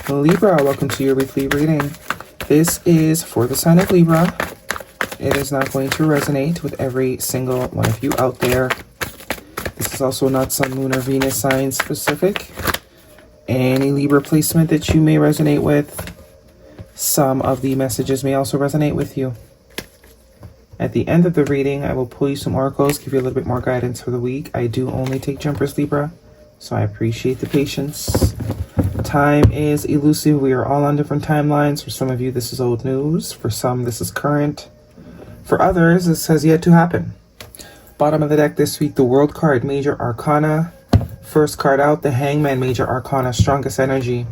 Libra, welcome to your weekly reading. This is for the sign of Libra. It is not going to resonate with every single one of you out there. This is also not Sun, Moon, or Venus sign specific. Any Libra placement that you may resonate with, some of the messages may also resonate with you. At the end of the reading, I will pull you some oracles, give you a little bit more guidance for the week. I do only take jumpers, Libra, so I appreciate the patience. Time is elusive. We are all on different timelines. For some of you, this is old news. For some, this is current. For others, this has yet to happen. Bottom of the deck this week, the World card, Major Arcana. First card out, the Hangman, Major Arcana, strongest energy.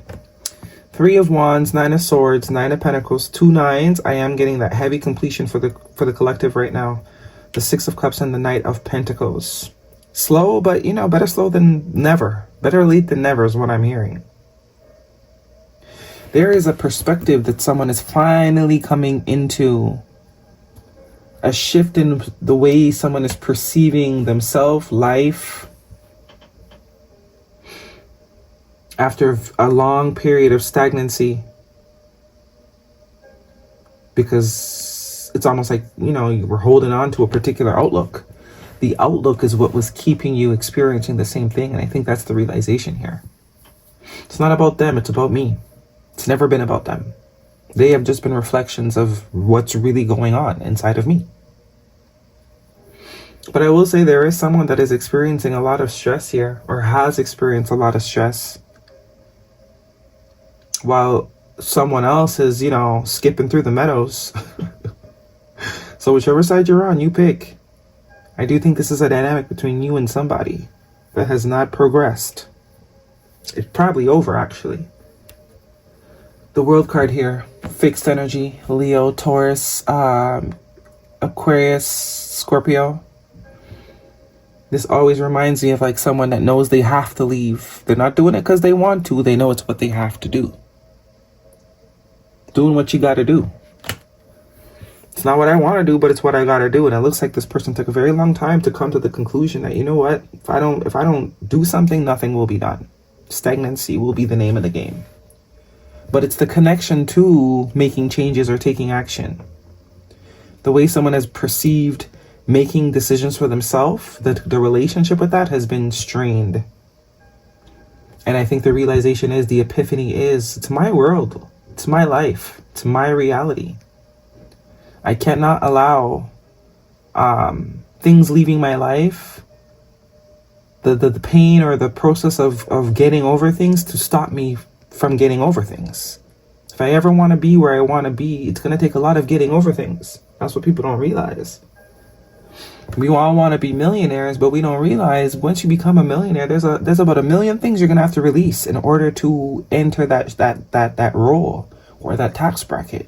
3 of Wands, 9 of Swords, 9 of Pentacles, 2 nines. I am getting that heavy completion for the collective right now. The 6 of Cups and the Knight of Pentacles. Slow, but you know, better slow than never. Better late than never is what I'm hearing. There is a perspective that someone is finally coming into. A shift in the way someone is perceiving themselves, life. After a long period of stagnancy. Because it's almost like, you know, you were holding on to a particular outlook. The outlook is what was keeping you experiencing the same thing. And I think that's the realization here. It's not about them, it's about me. It's never been about them. They have just been reflections of what's really going on inside of me. But I will say there is someone that is experiencing a lot of stress here, or has experienced a lot of stress, while someone else is, you know, skipping through the meadows. So whichever side you're on, you pick. I do think this is a dynamic between you and somebody that has not progressed. It's probably over, actually. The World card here, fixed energy, Leo, Taurus, Aquarius, Scorpio. This always reminds me of like someone that knows they have to leave. They're not doing it because they want to. They know it's what they have to do. Doing what you got to do. It's not what I want to do, but it's what I got to do. And it looks like this person took a very long time to come to the conclusion that, you know what, if I don't do something, nothing will be done. Stagnancy will be the name of the game. But it's the connection to making changes or taking action. The way someone has perceived making decisions for themselves, the relationship with that has been strained. And I think the realization is, the epiphany is, it's my world. It's my life. It's my reality. I cannot allow things leaving my life, the pain or the process of getting over things to stop me from getting over things. If I ever want to be where I want to be, it's going to take a lot of getting over things. That's what people don't realize. We all want to be millionaires, but we don't realize once you become a millionaire, there's about 1 million things you're going to have to release in order to enter that role or that tax bracket.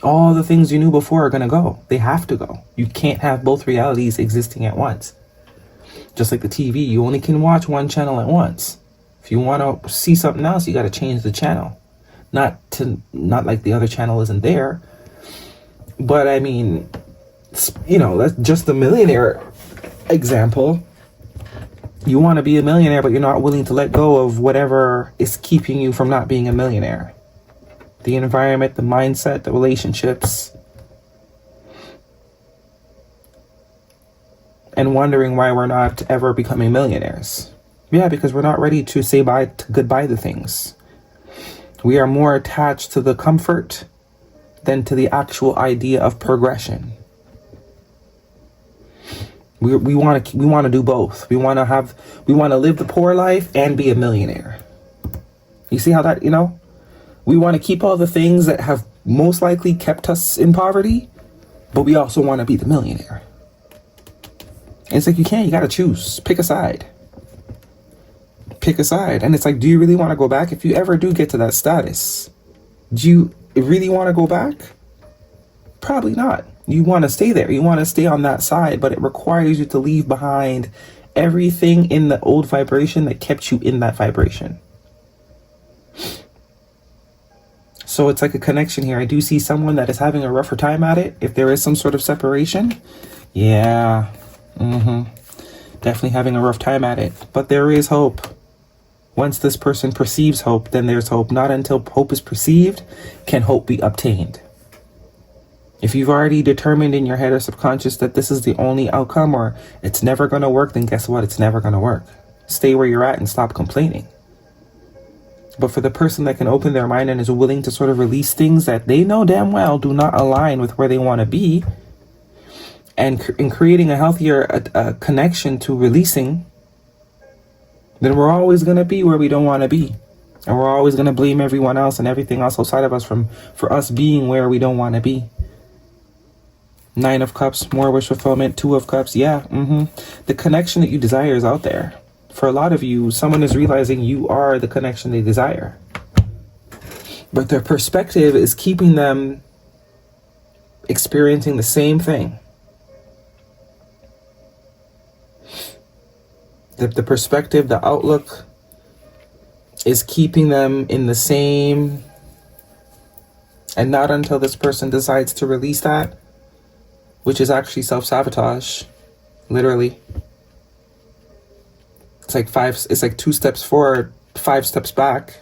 All the things you knew before are going to go. They have to go. You can't have both realities existing at once. Just like the TV, you only can watch one channel at once. If you want to see something else, you got to change the channel. Not like the other channel isn't there. But I mean, you know, that's just the millionaire example. You want to be a millionaire, but you're not willing to let go of whatever is keeping you from not being a millionaire. The environment, the mindset, the relationships. And wondering why we're not ever becoming millionaires. Yeah, because we're not ready to say goodbye to things. We are more attached to the comfort than to the actual idea of progression. We want to do both. We want to live the poor life and be a millionaire. You see how that, you know? We want to keep all the things that have most likely kept us in poverty, but we also want to be the millionaire. And it's like you got to choose. Pick a side. Pick a side. And it's like, do you really want to go back? If you ever do get to that status, do you really want to go back? Probably not. You want to stay there. You want to stay on that side, but it requires you to leave behind everything in the old vibration that kept you in that vibration. So it's like a connection here. I do see someone that is having a rougher time at it. If there is some sort of separation, yeah, definitely having a rough time at it. But there is hope. Once this person perceives hope, then there's hope. Not until hope is perceived can hope be obtained. If you've already determined in your head or subconscious that this is the only outcome or it's never going to work, then guess what? It's never going to work. Stay where you're at and stop complaining. But for the person that can open their mind and is willing to sort of release things that they know damn well do not align with where they want to be, and in creating a healthier connection to releasing, then we're always going to be where we don't want to be. And we're always going to blame everyone else and everything else outside of us for us being where we don't want to be. 9 of Cups, more wish fulfillment. 2 of Cups, yeah. The connection that you desire is out there. For a lot of you, someone is realizing you are the connection they desire. But their perspective is keeping them experiencing the same thing. The perspective, the outlook is keeping them in the same. And not until this person decides to release that, which is actually self-sabotage, literally. It's like 2 steps forward, 5 steps back.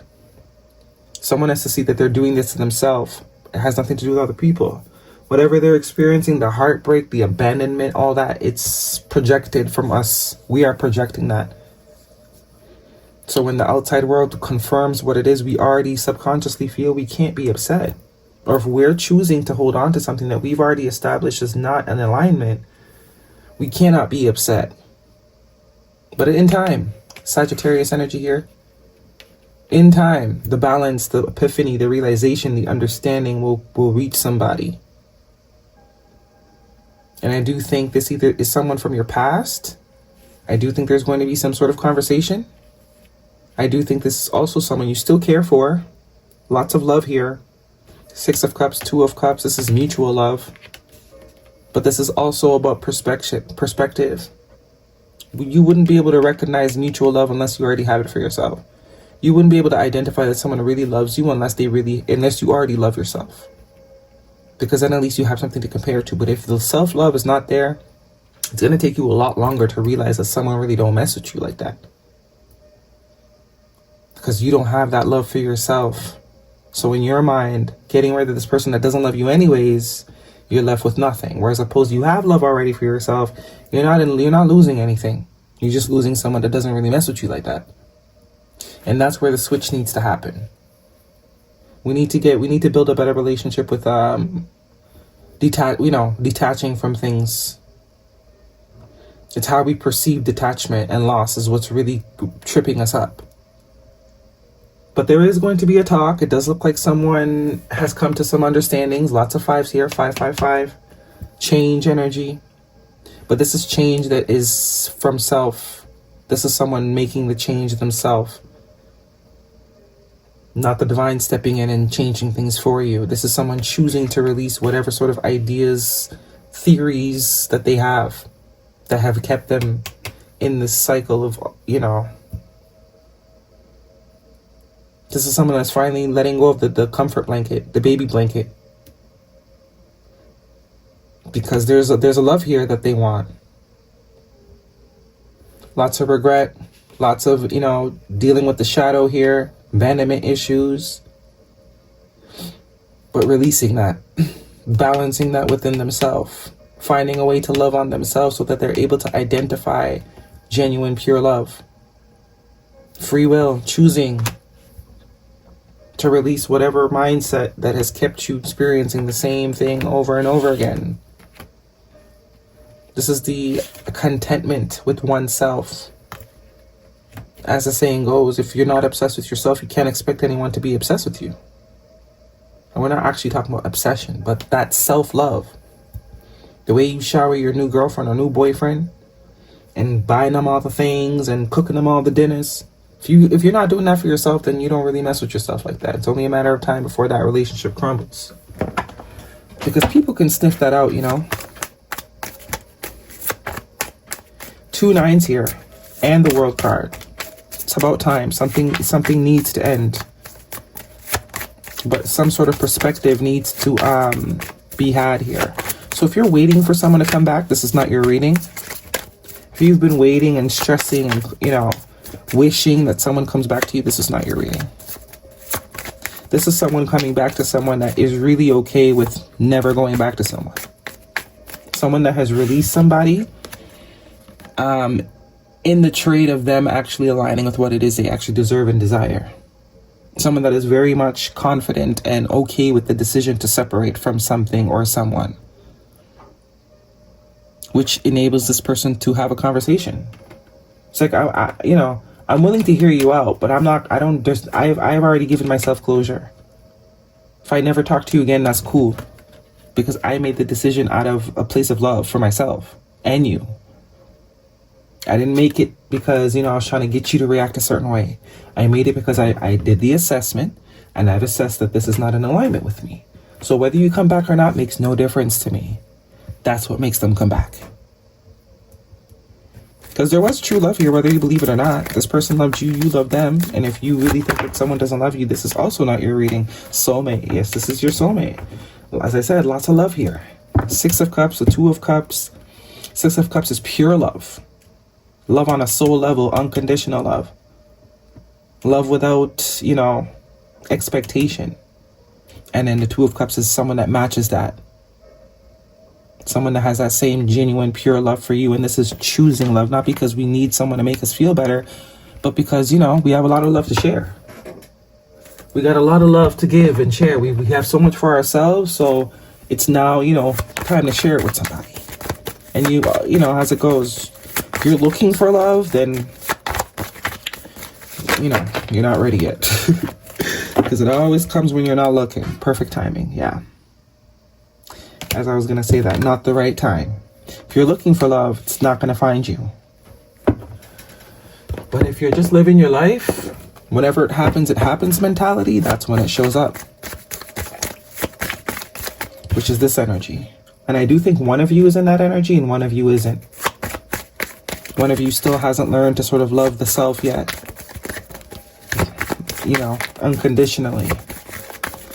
Someone has to see that they're doing this to themselves. It has nothing to do with other people. Whatever they're experiencing, the heartbreak, the abandonment, all that, it's projected from us. We are projecting that. So when the outside world confirms what it is we already subconsciously feel, we can't be upset. Or if we're choosing to hold on to something that we've already established is not an alignment, we cannot be upset. But in time, Sagittarius energy here, in time, the balance, the epiphany, the realization, the understanding will reach somebody. And I do think this either is someone from your past. I do think there's going to be some sort of conversation. I do think this is also someone you still care for. Lots of love here. 6 of Cups, 2 of Cups. This is mutual love. But this is also about perspective. You wouldn't be able to recognize mutual love unless you already have it for yourself. You wouldn't be able to identify that someone really loves you unless you already love yourself. Because then at least you have something to compare to. But if the self-love is not there, it's going to take you a lot longer to realize that someone really don't mess with you like that. Because you don't have that love for yourself. So in your mind, getting rid of this person that doesn't love you anyways, you're left with nothing. Whereas opposed, you have love already for yourself. You're not losing anything. You're just losing someone that doesn't really mess with you like that. And that's where the switch needs to happen. We need to build a better relationship with detaching from things. It's how we perceive detachment and loss is what's really tripping us up. But there is going to be a talk. It does look like someone has come to some understandings. Lots of 5s here. 5, 5, 5. Change energy. But this is change that is from self. This is someone making the change themselves. Not the divine stepping in and changing things for you. This is someone choosing to release whatever sort of ideas, theories that they have that have kept them in this cycle of, This is someone that's finally letting go of the comfort blanket, the baby blanket. Because there's a love here that they want. Lots of regret, lots of, dealing with the shadow here, abandonment issues. But releasing that, balancing that within themselves, finding a way to love on themselves so that they're able to identify genuine, pure love. Free will, choosing to release whatever mindset that has kept you experiencing the same thing over and over again. This is the contentment with oneself. As the saying goes, if you're not obsessed with yourself, you can't expect anyone to be obsessed with you. And we're not actually talking about obsession, but that self-love. The way you shower your new girlfriend or new boyfriend and buying them all the things and cooking them all the dinners. If you're not doing that for yourself, then you don't really mess with yourself like that. It's only a matter of time before that relationship crumbles. Because people can sniff that out, 2 9s here and the World card. It's about time. Something needs to end. But some sort of perspective needs to be had here. So if you're waiting for someone to come back, this is not your reading. If you've been waiting and stressing and, wishing that someone comes back to you, this is not your reading. This is someone coming back to someone that is really okay with never going back to someone. Someone that has released somebody in the trade of them actually aligning with what it is they actually deserve and desire. Someone that is very much confident and okay with the decision to separate from something or someone, which enables this person to have a conversation. It's like, I'm willing to hear you out, but I've already given myself closure. If I never talk to you again, that's cool, because I made the decision out of a place of love for myself and you. I didn't make it because, I was trying to get you to react a certain way. I made it because I did the assessment, and I've assessed that this is not in alignment with me. So whether you come back or not makes no difference to me. That's what makes them come back. Because there was true love here, whether you believe it or not. This person loved you, you loved them. And if you really think that someone doesn't love you, this is also not your reading. Soulmate. Yes, this is your soulmate. As I said, lots of love here. 6 of Cups, the 2 of Cups. 6 of Cups is pure love. Love on a soul level, unconditional love. Love without, expectation. And then the 2 of Cups is someone that matches that. Someone that has that same genuine, pure love for you. And this is choosing love, not because we need someone to make us feel better, but because, we have a lot of love to share. We got a lot of love to give and share. We have so much for ourselves. So it's now, time to share it with somebody. And as it goes, if you're looking for love, then, you're not ready yet. Because it always comes when you're not looking. Perfect timing, yeah. As I was going to say that, not the right time. If you're looking for love, it's not going to find you. But if you're just living your life, whenever it happens mentality, that's when it shows up. Which is this energy. And I do think one of you is in that energy and one of you isn't. One of you still hasn't learned to sort of love the self yet. Unconditionally.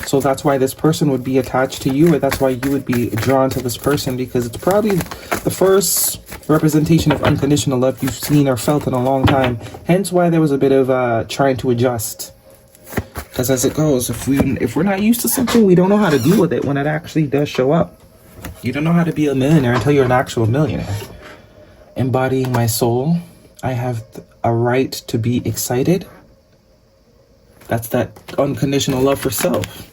So that's why this person would be attached to you, or that's why you would be drawn to this person, because it's probably the first representation of unconditional love you've seen or felt in a long time. Hence why there was a bit of trying to adjust. Because as it goes, if we're not used to something, we don't know how to deal with it when it actually does show up. You don't know how to be a millionaire until you're an actual millionaire. Embodying my soul, I have a right to be excited. That's that unconditional love for self.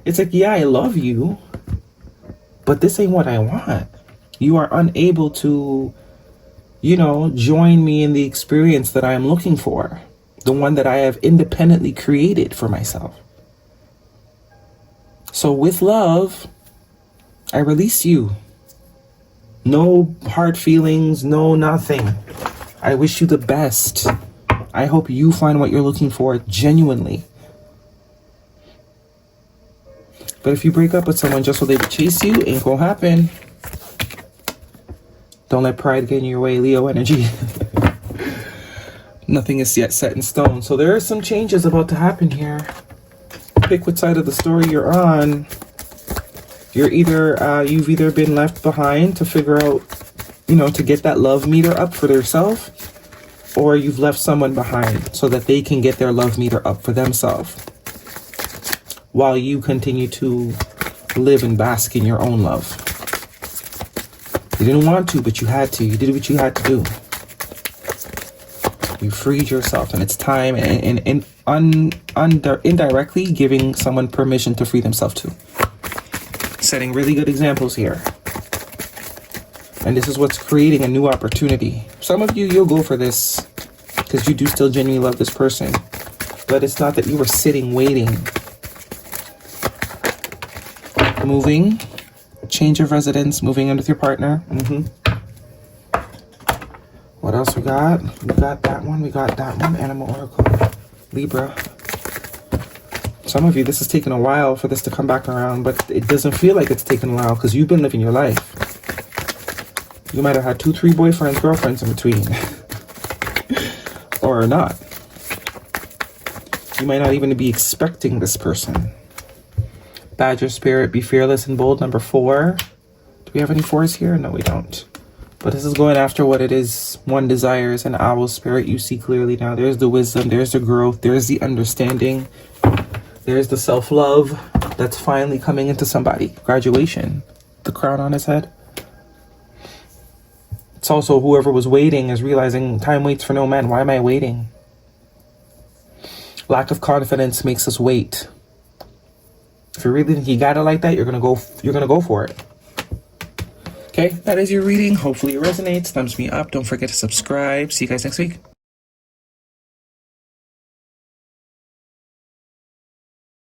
It's like, yeah, I love you, but this ain't what I want. You are unable to, join me in the experience that I am looking for. The one that I have independently created for myself. So with love, I release you. No hard feelings, no nothing. I wish you the best. I hope you find what you're looking for genuinely. But if you break up with someone just so they would chase you, ain't gonna happen. Don't let pride get in your way, Leo energy. Nothing is yet set in stone. So there are some changes about to happen here. Pick what side of the story you're on. You've either been left behind to figure out, to get that love meter up for themselves, or you've left someone behind so that they can get their love meter up for themselves, while you continue to live and bask in your own love. You didn't want to, but you had to. You did what you had to do. You freed yourself, and it's time, and indirectly giving someone permission to free themselves too. Setting really good examples here. And this is what's creating a new opportunity. Some of you, you'll go for this because you do still genuinely love this person. But it's not that you were sitting waiting. Moving, change of residence, moving in with your partner. What else we got? We got that one, Animal Oracle, Libra. Some of you, this is taking a while for this to come back around, but it doesn't feel like it's taken a while because you've been living your life. You might have had 2, 3 boyfriends, girlfriends in between. Or not. You might not even be expecting this person. Badger spirit, be fearless and bold, number 4. Do we have any 4s here? No, we don't. But this is going after what it is one desires. An owl spirit, you see clearly now. There's the wisdom, there's the growth, there's the understanding, there's the self-love that's finally coming into somebody. Graduation, the crown on his head. It's also whoever was waiting is realizing time waits for no man. Why am I waiting? Lack of confidence makes us wait. If you really think you got it like that, you're gonna go for it. Okay, that is your reading. Hopefully it resonates, thumbs me up. Don't forget to subscribe. See you guys next week.